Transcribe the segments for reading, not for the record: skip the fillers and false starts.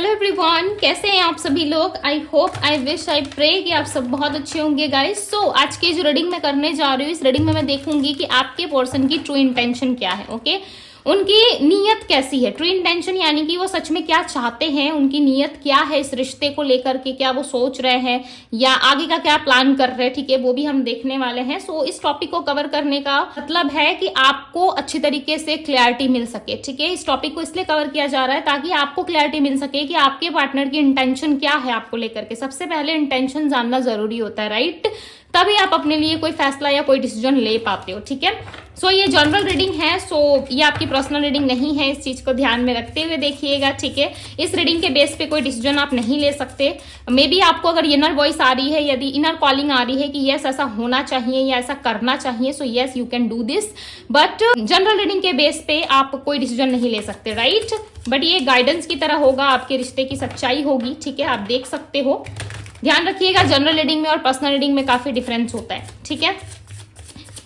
Hello everyone, कैसे हैं आप सभी लोग। I hope, I wish, I pray कि आप सब बहुत अच्छे होंगे गाइस। सो आज की जो रीडिंग मैं करने जा रही हूँ, इस रीडिंग में मैं देखूंगी कि आपके पर्सन की ट्रू इंटेंशन क्या है। ओके, उनकी नीयत कैसी है। ट्रू इंटेंशन यानी कि वो सच में क्या चाहते हैं, उनकी नीयत क्या है इस रिश्ते को लेकर के, क्या वो सोच रहे हैं या आगे का क्या प्लान कर रहे हैं। ठीक है, वो भी हम देखने वाले हैं। सो इस टॉपिक को कवर करने का मतलब है कि आपको अच्छी तरीके से क्लैरिटी मिल सके। ठीक है, इस टॉपिक को इसलिए कवर किया जा रहा है ताकि आपको क्लैरिटी मिल सके कि आपके पार्टनर की इंटेंशन क्या है आपको लेकर के। सबसे पहले इंटेंशन जानना जरूरी होता है, राइट। तभी आप अपने लिए कोई फैसला या कोई डिसीजन ले पाते हो। ठीक है, सो ये जनरल रीडिंग है, सो ये आपकी पर्सनल रीडिंग नहीं है, इस चीज को ध्यान में रखते हुए देखिएगा। ठीक है, इस रीडिंग के बेस पे कोई डिसीजन आप नहीं ले सकते। मे बी आपको अगर इनर वॉइस आ रही है, यदि इनर कॉलिंग आ रही है कि यस ऐसा होना चाहिए या ऐसा करना चाहिए, so yes you can do this, but general reading के बेस पे आप कोई डिसीजन नहीं ले सकते, राइट। बट ये गाइडेंस की तरह होगा, आपके रिश्ते की सच्चाई होगी। ठीक है, आप देख सकते हो। ध्यान रखिएगा, जनरल रीडिंग में और पर्सनल रीडिंग में काफी डिफरेंस होता है। ठीक है,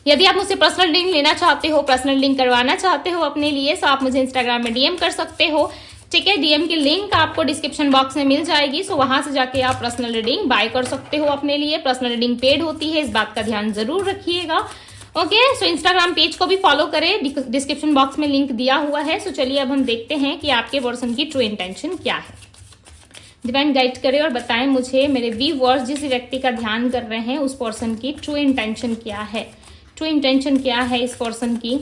यदि आप मुझसे पर्सनल रीडिंग लेना चाहते हो, पर्सनल रीडिंग करवाना चाहते हो अपने लिए, तो आप मुझे इंस्टाग्राम में डीएम कर सकते हो। ठीक है, डीएम की लिंक आपको डिस्क्रिप्शन बॉक्स में मिल जाएगी। सो वहां से जाके आप पर्सनल रीडिंग बाय कर सकते हो अपने लिए। पर्सनल रीडिंग पेड होती है, इस बात का ध्यान जरूर रखिएगा। ओके, सो इंस्टाग्राम पेज को भी फॉलो करें, डिस्क्रिप्शन बॉक्स में लिंक दिया हुआ है। सो चलिए अब हम देखते हैं कि आपके पर्सन की ट्रू इंटेंशन क्या है। डिवाइन गाइड करें और बताएं मुझे, मेरे व्यूअर्स जिस व्यक्ति का ध्यान कर रहे हैं उस पर्सन की ट्रू इंटेंशन क्या है। ट्रू इंटेंशन क्या है इस पर्सन की।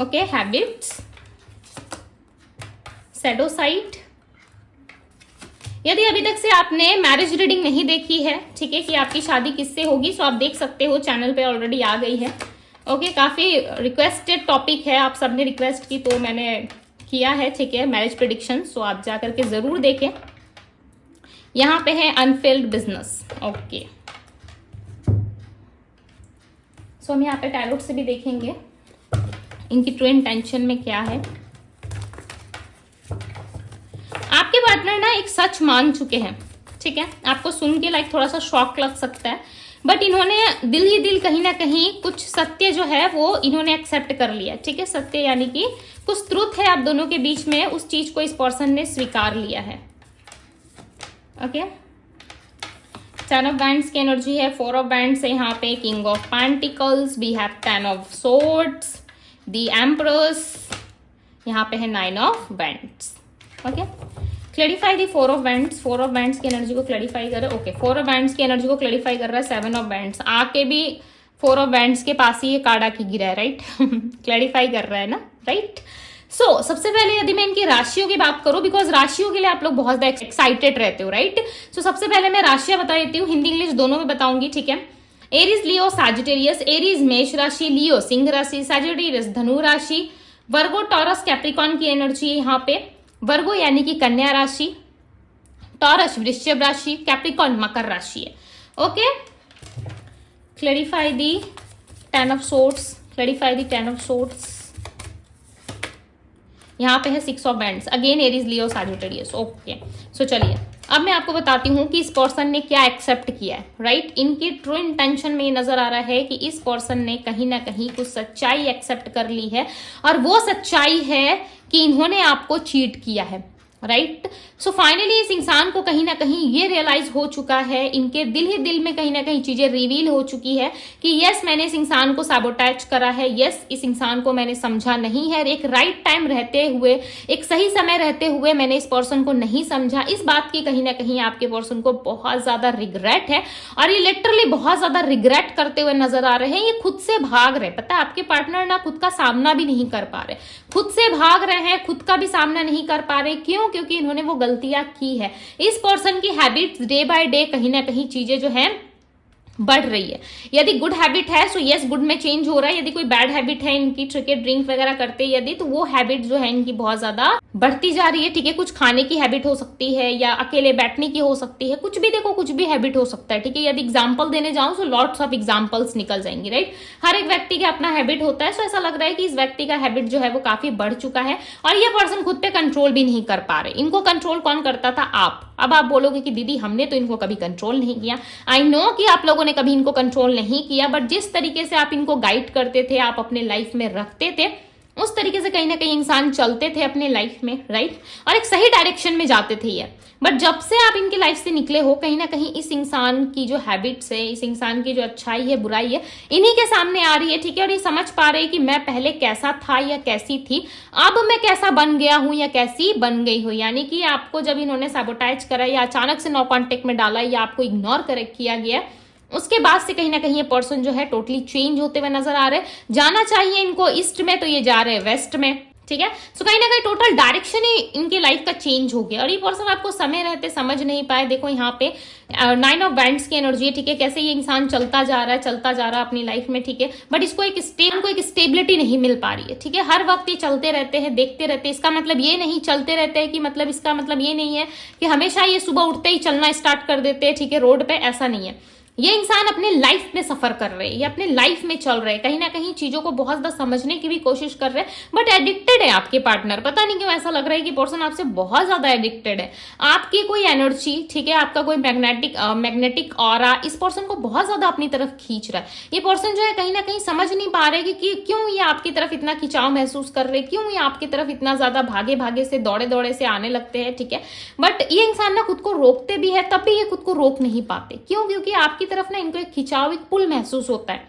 Okay, habits, shadow side. यदि अभी तक से आपने मैरिज रीडिंग नहीं देखी है, ठीक है, कि आपकी शादी किससे होगी, सो आप देख सकते हो, चैनल पे ऑलरेडी आ गई है। ओके, काफी रिक्वेस्टेड टॉपिक है, आप सबने रिक्वेस्ट की तो मैंने किया है। ठीक है, मैरिज प्रेडिक्शन, सो आप जाकर के जरूर देखें। यहां पे है अनफिल्ड बिजनेस। ओके, सो हम यहाँ पे टैरोट से भी देखेंगे इनकी ट्रू इंटेंशन में क्या है। आपके पार्टनर ना एक सच मान चुके हैं। ठीक है, आपको सुन के लाइक थोड़ा सा शॉक लग सकता है, बट इन्होंने दिल ही दिल कहीं ना कहीं कुछ सत्य जो है वो इन्होंने एक्सेप्ट कर लिया। ठीक है, सत्य यानी कि कुछ ट्रुथ है आप दोनों के बीच में, उस चीज को इस पर्सन ने स्वीकार लिया है। ओके, 10 ऑफ बैंड्स की एनर्जी है, 4 ऑफ बैंड्स है यहाँ पे, king of pentacles, we have 10 of swords, the emperors, यहाँ पे है 9 of wands. Okay, clarify the 4 of wands. 4 of wands की एनर्जी को क्लैरिफाई कर रहा है। ओके, 4 ऑफ बैंड्स की एनर्जी को क्लैरिफाई कर रहा है 7 ऑफ बैंड्स। आके भी 4 ऑफ बैंड्स के पास ही ये कार्ड आके गिरा है, राइट। क्लैरिफाई कर रहा है ना, राइट। सो सबसे पहले यदि मैं इनकी राशियों की बात करूं, बिकॉज राशियों के लिए आप लोग बहुत ज्यादा एक्साइटेड रहते हो, राइट। सो सबसे पहले मैं राशियां बता देती हूँ, हिंदी इंग्लिश दोनों में बताऊंगी। ठीक है, एरीज, लियो, सैजिटेरियस। एरीज मेष राशि, लियो सिंह राशि, सैजिटेरियस धनु राशि, वर्गो टॉरस कैप्रिकॉन की एनर्जी है यहाँ पे। वर्गो यानी कि कन्या राशि, टॉरस वृश्चिक राशि, कैप्रिकॉन मकर राशि है। Okay, clarify the 10 of swords, clarify the 10 of swords. यहाँ पे है 6 of wands, again Aries, Leo, Sagittarius. Okay, so चलिए अब मैं आपको बताती हूँ कि इस पर्सन ने क्या एक्सेप्ट किया है, राइट। इनकी ट्रू इंटेंशन में ये नजर आ रहा है कि इस पर्सन ने कहीं ना कहीं कुछ सच्चाई एक्सेप्ट कर ली है, और वो सच्चाई है कि इन्होंने आपको चीट किया है, राइट। सो फाइनली इस इंसान को कहीं ना कहीं ये रियलाइज हो चुका है, इनके दिल ही दिल में कहीं ना कहीं चीजें रिवील हो चुकी है कि यस मैंने इस इंसान को सैबोटेज करा है, यस इस इंसान को मैंने समझा नहीं है, एक राइट टाइम रहते हुए, एक सही समय रहते हुए मैंने इस पर्सन को नहीं समझा। इस बात की कहीं ना कहीं आपके पर्सन को बहुत ज्यादा रिग्रेट है, और ये लिटरली बहुत ज्यादा रिग्रेट करते हुए नजर आ रहे हैं। ये खुद से भाग रहे, पता है आपके पार्टनर ना खुद का सामना भी नहीं कर पा रहे, खुद से भाग रहे हैं, खुद का भी सामना नहीं कर पा रहे। क्यों? क्योंकि इन्होंने वो गलतियां की है। इस पर्सन की हैबिट्स डे बाय डे कहीं ना कहीं चीजें जो है बढ़ रही है। यदि गुड हैबिट है सो यस गुड में चेंज हो रहा है, यदि कोई बैड हैबिट है इनकी, ठीक है, ड्रिंक वगैरह करते हैं यदि, तो वो हैबिट जो है इनकी बहुत ज्यादा बढ़ती जा रही है। ठीक है, कुछ खाने की हैबिट हो सकती है या अकेले बैठने की हो सकती है, कुछ भी देखो, कुछ भी हैबिट हो सकता है। ठीक है, यदि एग्जाम्पल देने जाऊं तो लॉट्स ऑफ एग्जाम्पल्स निकल जाएंगे, राइट। हर एक व्यक्ति का अपना हैबिट होता है, सो ऐसा लग रहा है कि इस व्यक्ति का हैबिट जो है वो काफी बढ़ चुका है, और ये पर्सन खुद पे कंट्रोल भी नहीं कर पा रहे। इनको कंट्रोल कौन करता था? आप। अब आप बोलोगे कि दीदी हमने तो इनको कभी कंट्रोल नहीं किया। आई नो कि आप लोगों ने कभी इनको कंट्रोल नहीं किया, बट जिस तरीके से आप इनको गाइड करते थे, आप अपने लाइफ में रखते थे, उस तरीके से कहीं ना कहीं इंसान चलते थे अपने लाइफ में, राइट, और एक सही डायरेक्शन में जाते थे ये। बट जब से आप इनकी लाइफ से निकले हो, कहीं ना कहीं इस इंसान की जो हैबिट्स है, इस इंसान की जो अच्छाई है, बुराई है, इन्हीं के सामने आ रही है, ठीक है। और ये समझ पा रहे हैं कि मैं पहले कैसा था या कैसी थी, अब मैं कैसा बन गया हूं या कैसी बन गई हूं। यानी कि आपको जब इन्होंने सैबोटाइज करा या अचानक से नो कॉन्टेक्ट में डाला या आपको इग्नोर किया गया, उसके बाद से कहीं ना कहीं ये पर्सन जो है टोटली चेंज होते हुए नजर आ रहे हैं। जाना चाहिए इनको ईस्ट में, तो ये जा रहे हैं वेस्ट में, ठीक है। सो कहीं ना कहीं टोटल डायरेक्शन ही इनके लाइफ का चेंज हो गया। और ये पर्सन आपको समय रहते समझ नहीं पाए। देखो यहाँ पे 9 ऑफ वैंड्स की एनर्जी है, ठीक है। कैसे ये इंसान चलता जा रहा है अपनी लाइफ में, ठीक है। बट इसको एक स्टेबिलिटी नहीं मिल पा रही है, ठीक है। हर वक्त ये चलते रहते हैं, देखते रहते हैं। इसका मतलब ये नहीं, चलते रहते हैं कि मतलब इसका मतलब ये नहीं है कि हमेशा ये सुबह उठते ही चलना स्टार्ट कर देते हैं, ठीक है, रोड पे, ऐसा नहीं है। ये इंसान अपने लाइफ में सफर कर रहे हैं, ये अपने लाइफ में चल रहे हैं, कहीं ना कहीं चीजों को बहुत ज्यादा समझने की भी कोशिश कर रहे हैं। बट एडिक्टेड है आपके पार्टनर, पता नहीं क्यों ऐसा लग रहा है कि पर्सन आपसे बहुत ज्यादा एडिक्टेड है। आपकी कोई एनर्जी, ठीक है, आपका कोई मैग्नेटिक ऑरा इस पर्सन को बहुत ज्यादा अपनी तरफ खींच रहा है। ये पर्सन जो है कहीं ना कहीं समझ नहीं पा रहे कि क्यों ये आपकी तरफ इतना खिंचाव महसूस कर रहे हैं, क्यों ये आपकी तरफ इतना ज्यादा भागे भागे से, दौड़े दौड़े से आने लगते हैं, ठीक है। बट ये इंसान ना खुद को रोकते भी है, तब भी ये खुद को रोक नहीं पाते। क्यों? क्योंकि आपकी तरफ ना इनको एक खिंचाव, एक पुल महसूस होता है,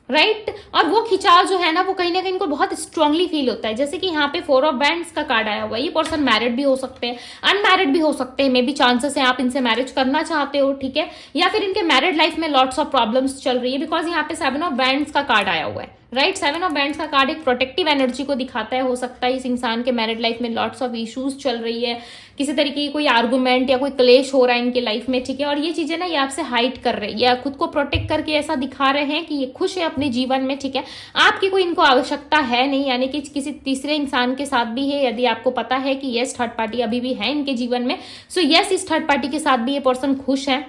राइट। और वो खिंचाव जो है ना, वो कहीं ना कहीं इनको बहुत स्ट्रांगली फील होता है। जैसे कि यहाँ पे 4 ऑफ वैंड्स का कार्ड आया हुआ है। ये पर्सन मैरिड भी हो सकते हैं, अनमैरिड भी हो सकते हैं, मे बी चांसेस है आप इनसे मैरिज करना चाहते हो, ठीक है। या फिर इनके मैरिड लाइफ में लॉट्स ऑफ प्रॉब्लम्स चल रही है, बिकॉज यहाँ पे 7 ऑफ वैंड्स का कार्ड आया हुआ है, राइट। 7 ऑफ वैंड्स का कार्ड एक प्रोटेक्टिव एनर्जी को दिखाता है। हो सकता है इस इंसान के मैरिड लाइफ में लॉट्स ऑफ इश्यूज चल रही है, किसी तरीके की कोई आर्गुमेंट या कोई क्लेश हो रहा है इनके लाइफ में, ठीक है। और ये चीजें ना ये आपसे हाइड कर रहे हैं या खुद को प्रोटेक्ट करके ऐसा दिखा रहे हैं कि ये खुश है अपने जीवन में, ठीक है। आपकी कोई इनको आवश्यकता है नहीं, यानी कि किसी तीसरे इंसान के साथ भी है। यदि आपको पता है कि यस थर्ड पार्टी अभी भी है इनके जीवन में, सो यस इस थर्ड पार्टी के साथ भी ये पर्सन खुश है,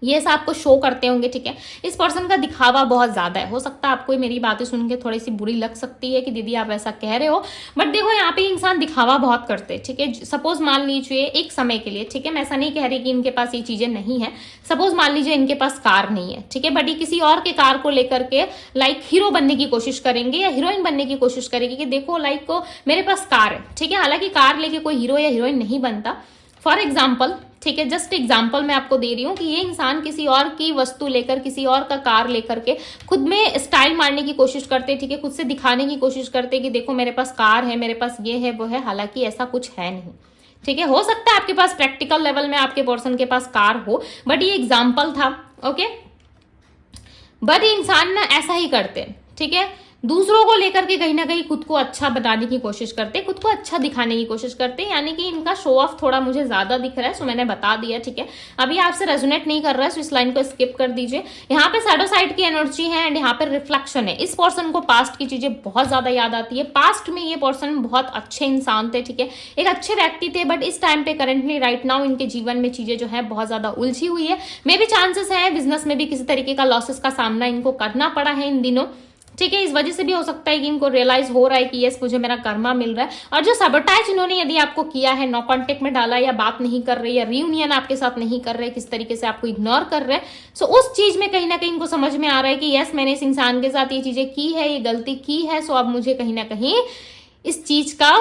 ये सब आपको शो करते होंगे, ठीक है। इस पर्सन का दिखावा बहुत ज्यादा है। हो सकता है आपको मेरी बातें सुन के थोड़ी सी बुरी लग सकती है कि दीदी आप ऐसा कह रहे हो, बट देखो यहाँ पे इंसान दिखावा बहुत करते हैं, ठीक है। सपोज मान लीजिए एक समय के लिए, ठीक है, मैं ऐसा नहीं कह रही कि इनके पास ये चीजें नहीं है। सपोज मान लीजिए इनके पास कार नहीं है, ठीक है, बट ये किसी और के कार को लेकर के लाइक हीरो बनने की कोशिश करेंगे या हीरोइन बनने की कोशिश करेंगे कि देखो लाइक को मेरे पास कार है, ठीक है। हालांकि कार लेके कोई हीरो या हीरोइन नहीं बनता। फॉर एग्जाम्पल, ठीक है, जस्ट एग्जाम्पल मैं आपको दे रही हूँ कि ये इंसान किसी और की वस्तु लेकर, किसी और का कार लेकर के खुद में स्टाइल मारने की कोशिश करते, ठीक है, खुद से दिखाने की कोशिश करते कि देखो मेरे पास कार है, मेरे पास ये है वो है। हालांकि ऐसा कुछ है नहीं, ठीक है। हो सकता है आपके पास प्रैक्टिकल लेवल में आपके पर्सन के पास कार हो, बट ये एग्जाम्पल था, ओके। बट ये इंसान ना ऐसा ही करते हैं, ठीक है, दूसरों को लेकर के कहीं ना कहीं खुद को अच्छा बनाने की कोशिश करते, खुद को अच्छा दिखाने की कोशिश करते, यानी कि इनका शो ऑफ थोड़ा मुझे ज्यादा दिख रहा है। सो मैंने बता दिया, ठीक है। अभी आपसे रेजोनेट नहीं कर रहा है, सो इस लाइन को स्किप कर दीजिए। यहाँ पे शैडो साइड की एनर्जी है एंड यहाँ पे रिफ्लेक्शन है। इस पर्सन को पास्ट की चीजें बहुत ज्यादा याद आती है। पास्ट में ये पर्सन बहुत अच्छे इंसान थे, ठीक है, एक अच्छे व्यक्ति थे, बट इस टाइम पे करंटली राइट नाउ इनके जीवन में चीजें जो है बहुत ज्यादा उलझी हुई है। मे भी चांसेस है बिजनेस में भी किसी तरीके का लॉसेस का सामना इनको करना पड़ा है इन दिनों, ठीक है। इस वजह से भी हो सकता है कि इनको रियलाइज हो रहा है कि यस मुझे मेरा कर्मा मिल रहा है। और जो सबोटाइज इन्होंने यदि आपको किया है, नो कॉन्टेक्ट में डाला या बात नहीं कर रहे या रियूनियन आपके साथ नहीं कर रहे, किस तरीके से आपको इग्नोर कर रहे हैं, सो उस चीज में कहीं ना कहीं इनको समझ में आ रहा है कि यस मैंने इस इंसान के साथ ये चीजें की है, ये गलती की है, सो अब मुझे कहीं ना कहीं इस चीज का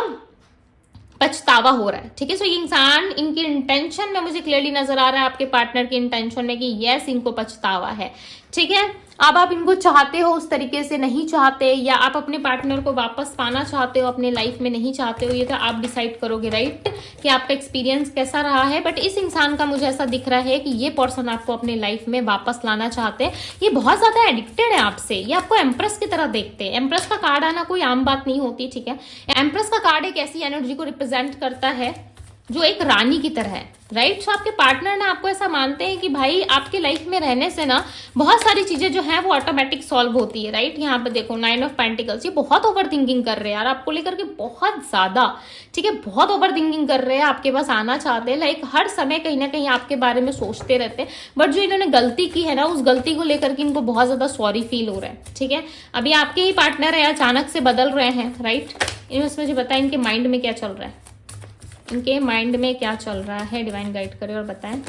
पछतावा हो रहा है, ठीक है। सो ये इंसान इनकी इंटेंशन में मुझे क्लियरली नजर आ रहा है, आपके पार्टनर की इंटेंशन में, कि यस इनको पछतावा है, ठीक है। अब आप इनको चाहते हो उस तरीके से, नहीं चाहते, या आप अपने पार्टनर को वापस पाना चाहते हो अपने लाइफ में, नहीं चाहते हो, ये तो आप डिसाइड करोगे, राइट, कि आपका एक्सपीरियंस कैसा रहा है। बट इस इंसान का मुझे ऐसा दिख रहा है कि ये पर्सन आपको अपने लाइफ में वापस लाना चाहते हैं। ये बहुत ज्यादा एडिक्टेड है आपसे, ये आपको एम्प्रेस की तरह देखते हैं। एम्प्रेस का कार्ड आना कोई आम बात नहीं होती, ठीक है। एम्प्रेस का कार्ड एक ऐसी एनर्जी को रिप्रेजेंट करता है जो एक रानी की तरह है, राइट। सो आपके पार्टनर ना आपको ऐसा मानते हैं कि भाई आपके लाइफ में रहने से ना बहुत सारी चीजें जो है वो ऑटोमेटिक सॉल्व होती है, राइट। यहाँ पे देखो 9 ऑफ पेंटिकल्स, ये बहुत ओवर थिंकिंग कर रहे हैं यार आपको लेकर के, बहुत ज्यादा, ठीक है, बहुत ओवर थिंकिंग कर रहे हैं, आपके पास आना चाहते हैं, लाइक हर समय कहीं ना कहीं आपके बारे में सोचते रहते हैं। बट जो इन्होंने गलती की है ना, उस गलती को लेकर के इनको बहुत ज्यादा सॉरी फील हो रहा है, ठीक है। अभी आपके ही पार्टनर है, अचानक से बदल रहे हैं, राइट। इनमें मुझे बताएं इनके माइंड में क्या चल रहा है, इनके माइंड में क्या चल रहा है, डिवाइन गाइड करे और बताएं।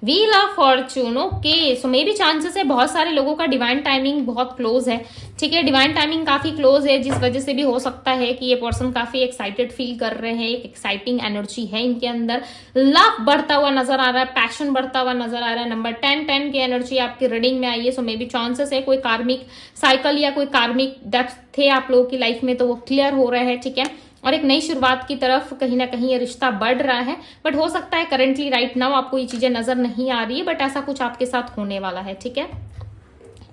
Wheel of Fortune, okay. So may be chances है बहुत सारे लोगों का डिवाइन टाइमिंग बहुत क्लोज है, ठीक है। डिवाइन टाइमिंग काफी क्लोज है, जिस वजह से भी हो सकता है कि ये पर्सन काफी एक्साइटेड फील कर रहे हैं, एक एक्साइटिंग एनर्जी है इनके अंदर, लव बढ़ता हुआ नजर आ रहा है, पैशन बढ़ता हुआ नजर आ रहा है। नंबर 10 की एनर्जी आपकी रीडिंग में आई है। सो मे बी चांसेस है कोई कार्मिक साइकिल या कोई कार्मिक डेप्थ थे आप लोगों की लाइफ में, तो वो क्लियर हो रहे हैं, ठीक है। और एक नई शुरुआत की तरफ कहीं ना कहीं ये रिश्ता बढ़ रहा है, बट हो सकता है करंटली राइट नाउ आपको ये चीजें नजर नहीं आ रही है, बट ऐसा कुछ आपके साथ होने वाला है, ठीक है।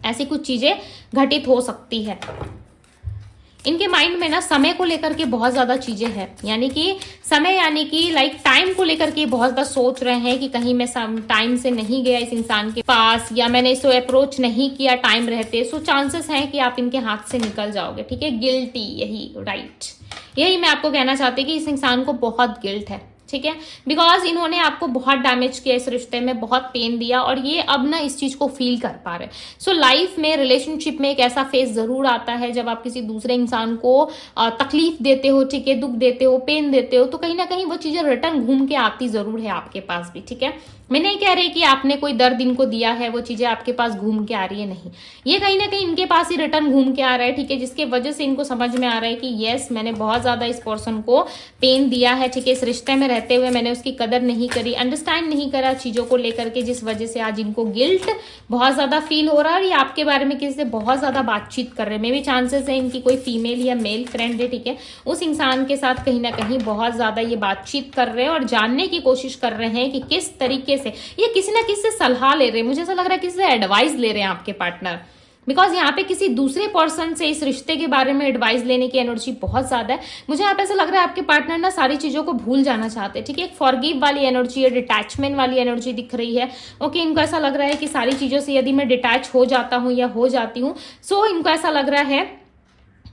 ऐसी कुछ चीजें घटित हो सकती है। इनके माइंड में ना समय को लेकर के बहुत ज्यादा चीजें हैं, यानी कि समय यानी कि लाइक टाइम को लेकर के बहुत ज्यादा सोच रहे हैं कि कहीं मैं टाइम से नहीं गया इस इंसान के पास, या मैंने इसको अप्रोच नहीं किया टाइम रहते। सो चांसेस हैं कि आप इनके हाथ से निकल जाओगे, ठीक है। गिल्टी, यही राइट, यही मैं आपको कहना चाहती कि इस इंसान को बहुत गिल्ट है, ठीक है। बिकॉज इन्होंने आपको बहुत डैमेज किया इस रिश्ते में, बहुत पेन दिया, और ये अब ना इस चीज को फील कर पा रहे। सो लाइफ में रिलेशनशिप में एक ऐसा फेज जरूर आता है जब आप किसी दूसरे इंसान को तकलीफ देते हो, ठीक है, दुख देते हो, पेन देते हो, तो कहीं ना कहीं वो चीजें रिटर्न घूम के आती जरूर है आपके पास भी, ठीक है। मैं नहीं कह रही कि आपने कोई दर्द इनको दिया है, वो चीजें आपके पास घूम के आ रही है, नहीं, ये कहीं ना कहीं इनके पास ही रिटर्न घूम के आ रहा है, ठीक है, जिसके वजह से इनको समझ में आ रहा है कि यस, मैंने बहुत ज्यादा इस पर्सन को पेन दिया है, ठीक है। इस रिश्ते में रहते हुए मैंने उसकी कदर नहीं करी, अंडरस्टैंड नहीं करा चीजों को लेकर के, जिस वजह से आज इनको गिल्ट बहुत ज्यादा फील हो रहा है, और ये आपके बारे में किसी से बहुत ज्यादा बातचीत कर रहे हैं। मे भी चांसेस है इनकी कोई फीमेल या मेल फ्रेंड है, ठीक है, उस इंसान के साथ कहीं ना कहीं बहुत ज्यादा ये बातचीत कर रहे हैं और जानने की कोशिश कर रहे हैं कि किस तरीके से ये किसी ना किसी से सलाह ले रहे हैं। मुझे ऐसा लग रहा है किसी से एडवाइस ले रहे हैं आपके पार्टनर, बिकॉज यहाँ पे किसी दूसरे पर्सन से इस रिश्ते के बारे में एडवाइस लेने की एनर्जी बहुत ज्यादा है। मुझे यहाँ पे ऐसा लग रहा है आपके पार्टनर ना सारी चीजों को भूल जाना चाहते हैं, ठीक है। एक फॉरगिव वाली एनर्जी है, डिटैचमेंट वाली एनर्जी दिख रही है, ओके। इनको ऐसा लग रहा है कि सारी चीजों से यदि मैं डिटैच हो जाता हूँ या हो जाती हूँ, सो इनको ऐसा लग रहा है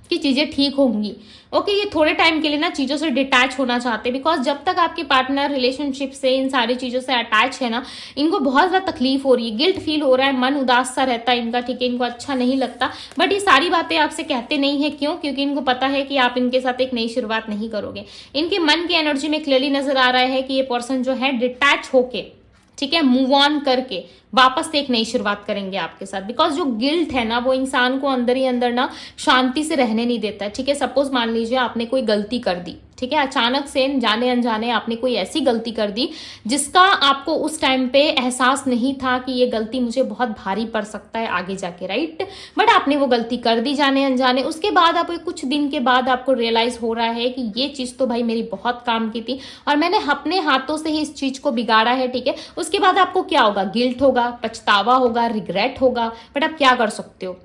कि चीजें ठीक होंगी, ओके। ये थोड़े टाइम के लिए ना चीजों से डिटैच होना चाहते हैं, बिकॉज जब तक आपके पार्टनर रिलेशनशिप से इन सारी चीजों से अटैच है ना, इनको बहुत ज्यादा तकलीफ हो रही है, गिल्ट फील हो रहा है, मन उदास सा रहता है इनका, ठीक है, इनको अच्छा नहीं लगता, बट ये सारी बातें आपसे कहते नहीं है। क्यों? क्योंकि इनको पता है कि आप इनके साथ एक नई शुरुआत नहीं करोगे। इनके मन की एनर्जी में क्लियरली नजर आ रहा है कि ये पर्सन जो है डिटैच होके, ठीक है, मूव ऑन करके वापस से एक नई शुरुआत करेंगे आपके साथ, बिकॉज जो गिल्ट है ना वो इंसान को अंदर ही अंदर ना शांति से रहने नहीं देता है, ठीक है। सपोज मान लीजिए आपने कोई गलती कर दी, ठीक है, अचानक से जाने अनजाने आपने कोई ऐसी गलती कर दी जिसका आपको उस टाइम पे एहसास नहीं था कि ये गलती मुझे बहुत भारी पड़ सकता है आगे जाके, राइट, बट आपने वो गलती कर दी जाने अनजाने। उसके बाद आप कुछ दिन के बाद आपको रियलाइज हो रहा है कि ये चीज तो भाई मेरी बहुत काम की थी और मैंने अपने हाथों से ही इस चीज को बिगाड़ा है, ठीक है। उसके बाद आपको क्या होगा? गिल्ट होगा, पछतावा होगा, रिग्रेट होगा, बट आप क्या कर सकते हो?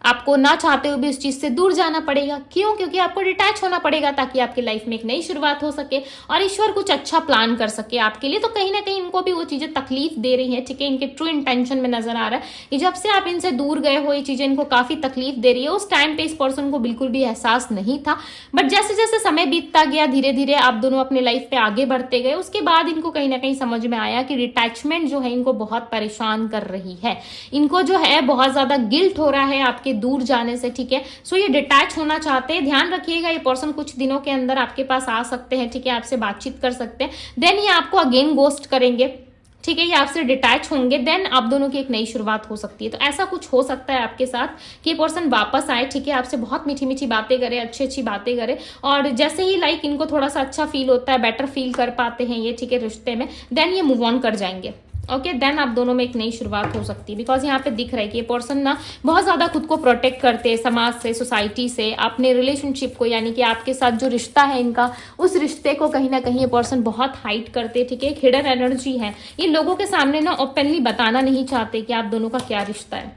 आपको ना चाहते हुए भी उस चीज से दूर जाना पड़ेगा। क्यों? क्योंकि आपको डिटैच होना पड़ेगा ताकि आपकी लाइफ में एक नई शुरुआत हो सके और ईश्वर कुछ अच्छा प्लान कर सके आपके लिए। तो कहीं ना कहीं इनको भी वो चीजें तकलीफ दे रही हैं, ठीक है। इनके ट्रू इंटेंशन में नजर आ रहा है कि जब से आप इनसे दूर गए हो ये चीजें इनको काफी तकलीफ दे रही है। उस टाइम पे इस पर्सन को बिल्कुल भी एहसास नहीं था, बट जैसे जैसे समय बीतता गया धीरे धीरे आप दोनों अपने लाइफ पे आगे बढ़ते गए, उसके बाद इनको कहीं ना कहीं समझ में आया कि डिटैचमेंट जो है इनको बहुत परेशान कर रही है। इनको जो है बहुत ज्यादा गिल्ट हो रहा है आपके दूर जाने से, ठीक है। सो ये डिटैच होना चाहते हैं। ध्यान रखिएगा ये पर्सन कुछ दिनों के अंदर आपके पास आ सकते हैं, ठीक है, आपसे बातचीत कर सकते हैं, देन ये आपको अगेन गोस्ट करेंगे, ठीक है, ये आपसे डिटैच होंगे, देन आप दोनों की एक नई शुरुआत हो सकती है। तो ऐसा कुछ हो सकता है आपके साथ कि ये पर्सन वापस आए, ठीक है, आपसे बहुत मीठी मीठी बातें करे, अच्छी अच्छी बातें करे, और जैसे ही लाइक इनको थोड़ा सा अच्छा फील होता है, बेटर फील कर पाते हैं ये, ठीक है, रिश्ते में, देन ये मूव ऑन कर जाएंगे, ओके। देन आप दोनों में एक नई शुरुआत हो सकती है। बिकॉज यहाँ पे दिख रहा है कि ये पर्सन ना बहुत ज्यादा खुद को प्रोटेक्ट करते हैं समाज से, सोसाइटी से, अपने रिलेशनशिप को, यानी कि आपके साथ जो रिश्ता है इनका, उस रिश्ते को कहीं ना कहीं ये पर्सन बहुत हाइड करते हैं, ठीक है। एक हिडन एनर्जी है, ये लोगों के सामने ना ओपनली बताना नहीं चाहते कि आप दोनों का क्या रिश्ता है।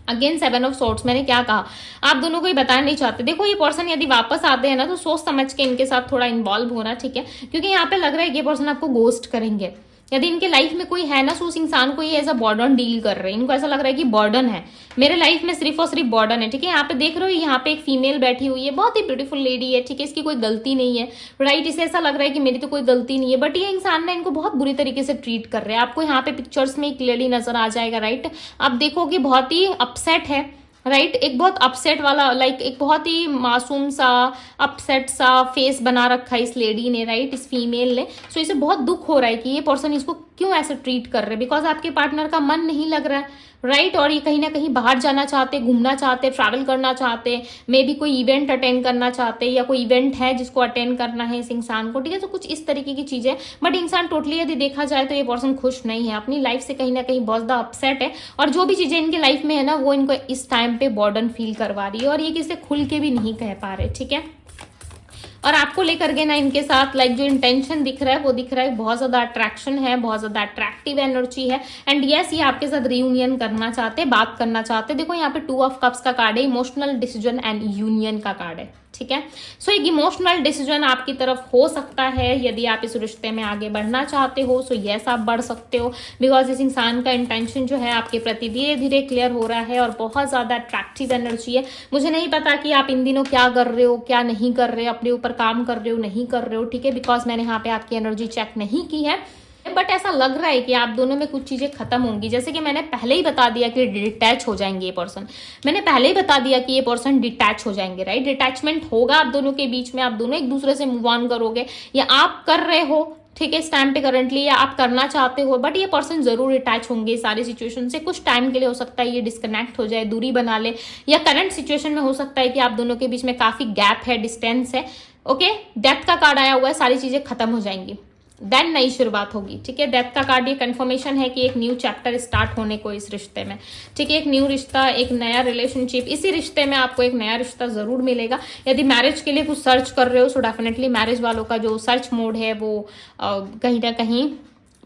अगेन 7 ऑफ सोर्ड्स, मैंने क्या कहा, आप दोनों को ये बताना नहीं चाहते। देखो ये पर्सन यदि वापस आते हैं ना तो सोच समझ के इनके साथ थोड़ा इन्वॉल्व होना, ठीक है, क्योंकि यहाँ पे लग रहा है कि ये पर्सन आपको गोस्ट करेंगे। यदि इनके लाइफ में कोई है ना, तो उस इंसान को ये एज अ बर्डन डील कर रहे हैं। इनको ऐसा लग रहा है कि बर्डन है मेरे लाइफ में, सिर्फ और सिर्फ बर्डन है, ठीक है। यहाँ पे देख रहे हो यहाँ पे एक फीमेल बैठी हुई है, बहुत ही ब्यूटीफुल लेडी है, ठीक है, इसकी कोई गलती नहीं है, राइट। इसे ऐसा लग रहा है कि मेरी तो कोई गलती नहीं है, बट ये इंसान ना इनको बहुत बुरी तरीके से ट्रीट कर रहे हैं। आपको यहाँ पे पिक्चर्स में क्लियरली नजर आ जाएगा, राइट। आप देखो कि बहुत ही अपसेट है, राइट एक बहुत अपसेट वाला लाइक एक बहुत ही मासूम सा अपसेट सा फेस बना रखा है इस लेडी ने, राइट इस फीमेल ने। सो इसे बहुत दुख हो रहा है कि ये पर्सन इसको क्यों ऐसे ट्रीट कर रहे हैं, बिकॉज आपके पार्टनर का मन नहीं लग रहा है, राइट और ये कहीं ना कहीं बाहर जाना चाहते, घूमना चाहते, ट्रैवल करना चाहते, मे बी कोई इवेंट अटेंड करना चाहते, या कोई इवेंट है जिसको अटेंड करना है इस इंसान को, ठीक है। तो कुछ इस तरीके की चीजें, बट इंसान टोटली यदि देखा जाए तो ये पर्सन खुश नहीं है, अपनी लाइफ से कहीं ना कहीं बहुत ज्यादा अपसेट है, और जो भी चीजें इनके लाइफ में है ना वो इनको इस टाइम पे बर्डन फील करवा रही है, और ये किसी से खुल के भी नहीं कह पा रहे, ठीक है। और आपको लेकर के ना इनके साथ लाइक जो इंटेंशन दिख रहा है वो दिख रहा है बहुत ज्यादा अट्रैक्शन है, बहुत ज्यादा अट्रैक्टिव एनर्जी है, एंड यस ये आपके साथ रियूनियन करना चाहते हैं, बात करना चाहते हैं। देखो यहाँ पे 2 ऑफ कप्स का कार्ड है, इमोशनल डिसीजन एंड यूनियन का कार्ड है, ठीक है। सो एक इमोशनल डिसीजन आपकी तरफ हो सकता है यदि आप इस रिश्ते में आगे बढ़ना चाहते हो। सो यस आप बढ़ सकते हो, बिकॉज इस इंसान का इंटेंशन जो है आपके प्रति धीरे धीरे क्लियर हो रहा है, और बहुत ज्यादा अट्रैक्टिव एनर्जी है। मुझे नहीं पता कि आप इन दिनों क्या कर रहे हो, क्या नहीं कर रहे, अपने ऊपर काम कर रहे हो, नहीं कर रहे हो, ठीक है, बिकॉज मैंने यहाँ पे आपकी एनर्जी चेक नहीं की है, बट ऐसा लग रहा है कि आप दोनों में कुछ चीजें खत्म होंगी। जैसे कि मैंने पहले ही बता दिया कि डिटैच हो जाएंगे ये पर्सन, मैंने पहले ही बता दिया कि ये पर्सन डिटैच हो जाएंगे, राइट। डिटैचमेंट होगा आप दोनों के बीच में, आप दोनों एक दूसरे से मूव ऑन करोगे, या आप कर रहे हो, ठीक है, इस टाइम पे करंटली, या आप करना चाहते हो, बट ये पर्सन जरूर अटैच होंगे सारी सिचुएशन से। कुछ टाइम के लिए हो सकता है ये डिस्कनेक्ट हो जाए, दूरी बना ले, या करंट सिचुएशन में हो सकता है कि आप दोनों के बीच में काफी गैप है, डिस्टेंस है, ओके। डेथ का कार्ड आया हुआ है, सारी चीजें खत्म हो जाएंगी, देन नई शुरुआत होगी, ठीक है। डेथ का कार्ड ये कंफर्मेशन है कि एक न्यू चैप्टर स्टार्ट होने को इस रिश्ते में, ठीक है, एक न्यू रिश्ता, एक नया रिलेशनशिप, इसी रिश्ते में आपको एक नया रिश्ता जरूर मिलेगा। यदि मैरिज के लिए कुछ सर्च कर रहे हो सो डेफिनेटली मैरिज वालों का जो सर्च मोड है वो कहीं ना कहीं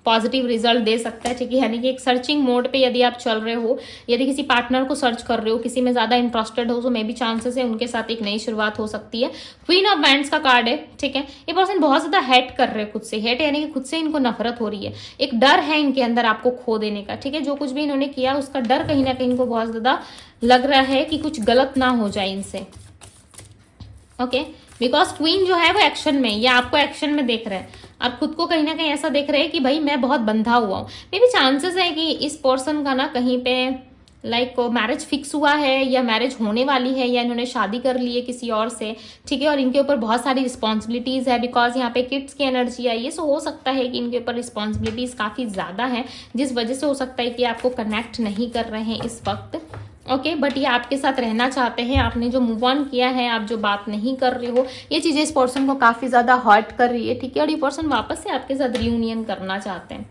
पॉजिटिव रिजल्ट दे सकता है, ठीक है। यानी कि एक सर्चिंग मोड पे यदि आप चल रहे हो, यदि किसी पार्टनर को सर्च कर रहे हो, किसी में ज्यादा इंटरेस्टेड हो, तो मे बी चांसेस है उनके साथ एक नई शुरुआत हो सकती है। क्वीन ऑफ वैंड्स का कार्ड है, ठीक है। ये पर्सन बहुत ज्यादा हेट कर रहे हैं खुद से, हेट यानी कि खुद से इनको नफरत हो रही है, एक डर है इनके अंदर आपको खो देने का, ठीक है। जो कुछ भी इन्होंने किया उसका डर कहीं ना कहीं इनको बहुत ज्यादा लग रहा है कि कुछ गलत ना हो जाए इनसे, ओके। बिकॉज क्वीन जो है वो एक्शन में, या आपको एक्शन में देख रहे हैं, और खुद को कहीं ना कहीं ऐसा देख रहे हैं कि भाई मैं बहुत बंधा हुआ हूँ। मे भी चांसेस है कि इस पर्सन का ना कहीं पे लाइक मैरिज फिक्स हुआ है, या मैरिज होने वाली है, या इन्होंने शादी कर ली है किसी और से, ठीक है, और इनके ऊपर बहुत सारी रिस्पॉन्सिबिलिटीज है, बिकॉज यहाँ पे किड्स की एनर्जी आई है। सो हो सकता है कि इनके ऊपर रिस्पॉन्सिबिलिटीज काफी ज्यादा है, जिस वजह से हो सकता है कि आपको कनेक्ट नहीं कर रहे हैं इस वक्त, ओके। बट ये आपके साथ रहना चाहते हैं, आपने जो मूव ऑन किया है, आप जो बात नहीं कर रहे हो, ये चीजें इस पर्सन को काफी ज्यादा हर्ट कर रही है, ठीक है, और ये पर्सन वापस से आपके साथ रियूनियन करना चाहते हैं,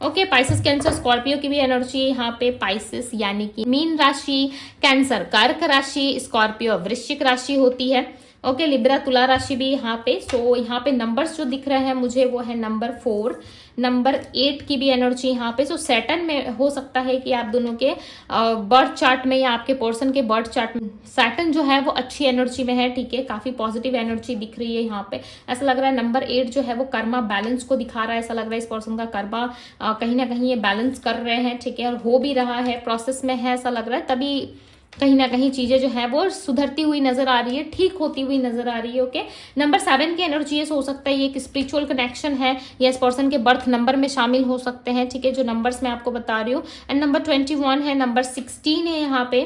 ओके। पाइसेस, कैंसर, स्कॉर्पियो की भी एनर्जी यहाँ पे, पाइसेस यानी कि मीन राशि, कैंसर कर्क राशि, स्कॉर्पियो वृश्चिक राशि होती है, ओके। लिब्रा तुला राशि भी यहाँ पे। सो यहाँ पे नंबर्स जो दिख रहे हैं मुझे वो है नंबर 4, नंबर 8 की भी एनर्जी यहाँ पे। सो सैटर्न में हो सकता है कि आप दोनों के बर्थ चार्ट में, या आपके पर्सन के बर्थ चार्ट में सैटर्न जो है वो अच्छी एनर्जी में है, ठीक है, काफी पॉजिटिव एनर्जी दिख रही है यहाँ पे। ऐसा लग रहा है नंबर 8 जो है वो कर्मा बैलेंस को दिखा रहा है, ऐसा लग रहा है इस पर्सन का कर्मा कहीं ना कहीं ये बैलेंस कर रहे हैं, ठीक है, और हो भी रहा है, प्रोसेस में है, ऐसा लग रहा है। तभी कहीं ना कहीं चीजें जो है वो सुधरती हुई नजर आ रही है, ठीक होती हुई नजर आ रही है, ओके। नंबर 7 की एनर्जी है, हो सकता है ये एक स्पिरिचुअल कनेक्शन है, या इस पर्सन के बर्थ नंबर में शामिल हो सकते हैं, ठीक है, जो नंबर्स मैं आपको बता रही हूँ। एंड नंबर 21 है, नंबर 16 है यहाँ पे,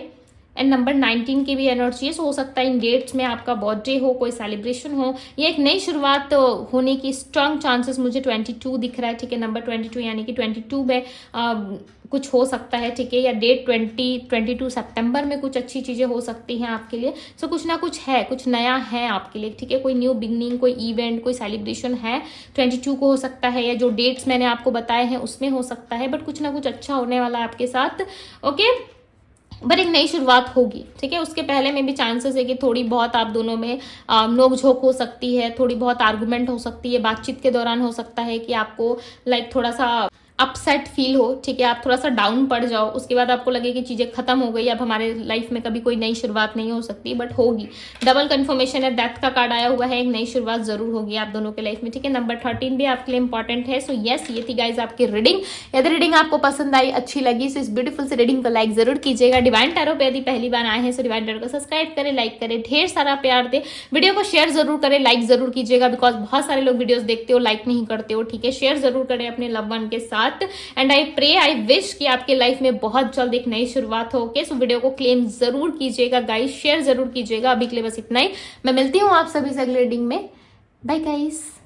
एंड नंबर 19 की भी एनर्जी है। हो सकता है इन डेट्स में आपका बर्थडे हो, कोई सेलिब्रेशन हो, या एक नई शुरुआत होने की स्ट्रांग चांसेस मुझे 22 दिख रहा है, ठीक है। नंबर 22 यानी कि 22 में कुछ हो सकता है, ठीक है, या डेट 22 सितंबर में कुछ अच्छी चीजें हो सकती हैं आपके लिए। सो कुछ ना कुछ है, कुछ नया है आपके लिए, ठीक है, कोई न्यू बिगनिंग, कोई इवेंट, कोई सेलिब्रेशन है, 22 को हो सकता है, या जो डेट्स मैंने आपको बताए हैं उसमें हो सकता है, बट कुछ ना कुछ अच्छा होने वाला है आपके साथ, ओके। बट एक नई शुरुआत होगी, ठीक है। उसके पहले में भी चांसेस है कि थोड़ी बहुत आप दोनों में नोक-झोंक हो सकती है, थोड़ी बहुत आर्गुमेंट हो सकती है, बातचीत के दौरान हो सकता है कि आपको लाइक थोड़ा सा अपसेट फील हो, ठीक है, आप थोड़ा सा डाउन पड़ जाओ, उसके बाद आपको लगे कि चीजें खत्म हो गई, अब हमारे लाइफ में कभी कोई नई शुरुआत नहीं हो सकती, बट होगी। डबल कंफर्मेशन है, डेथ का कार्ड आया हुआ है, एक नई शुरुआत जरूर होगी आप दोनों के लाइफ में, ठीक है। नंबर 13 भी आपके लिए इंपॉर्टेंट है। सो यस, ये थी गाइज आपकी रीडिंग। यदि रीडिंग आपको पसंद आई, अच्छी लगी, सो इस ब्यूटीफुल से रीडिंग को लाइक जरूर कीजिएगा। डिवाइन टैरो पे यदि पहली बार आए हैं सो डिवाइन टैरो को सब्सक्राइब करें, लाइक करें, ढेर सारा प्यार दे, वीडियो को शेयर जरूर करें, लाइक जरूर कीजिएगा, बिकॉज बहुत सारे लोग वीडियोस देखते हो, लाइक नहीं करते हो, ठीक है। शेयर जरूर करें अपने लव वन के साथ। शुरुआत, and I pray, I wish कि आपके लाइफ में बहुत जल्द एक नई शुरुआत हो। ओके, सो वीडियो को क्लेम जरूर कीजिएगा गाइस, शेयर जरूर कीजिएगा। अभी के लिए बस इतना ही, मैं मिलती हूँ आप सभी से अगले रीडिंग में। Bye guys.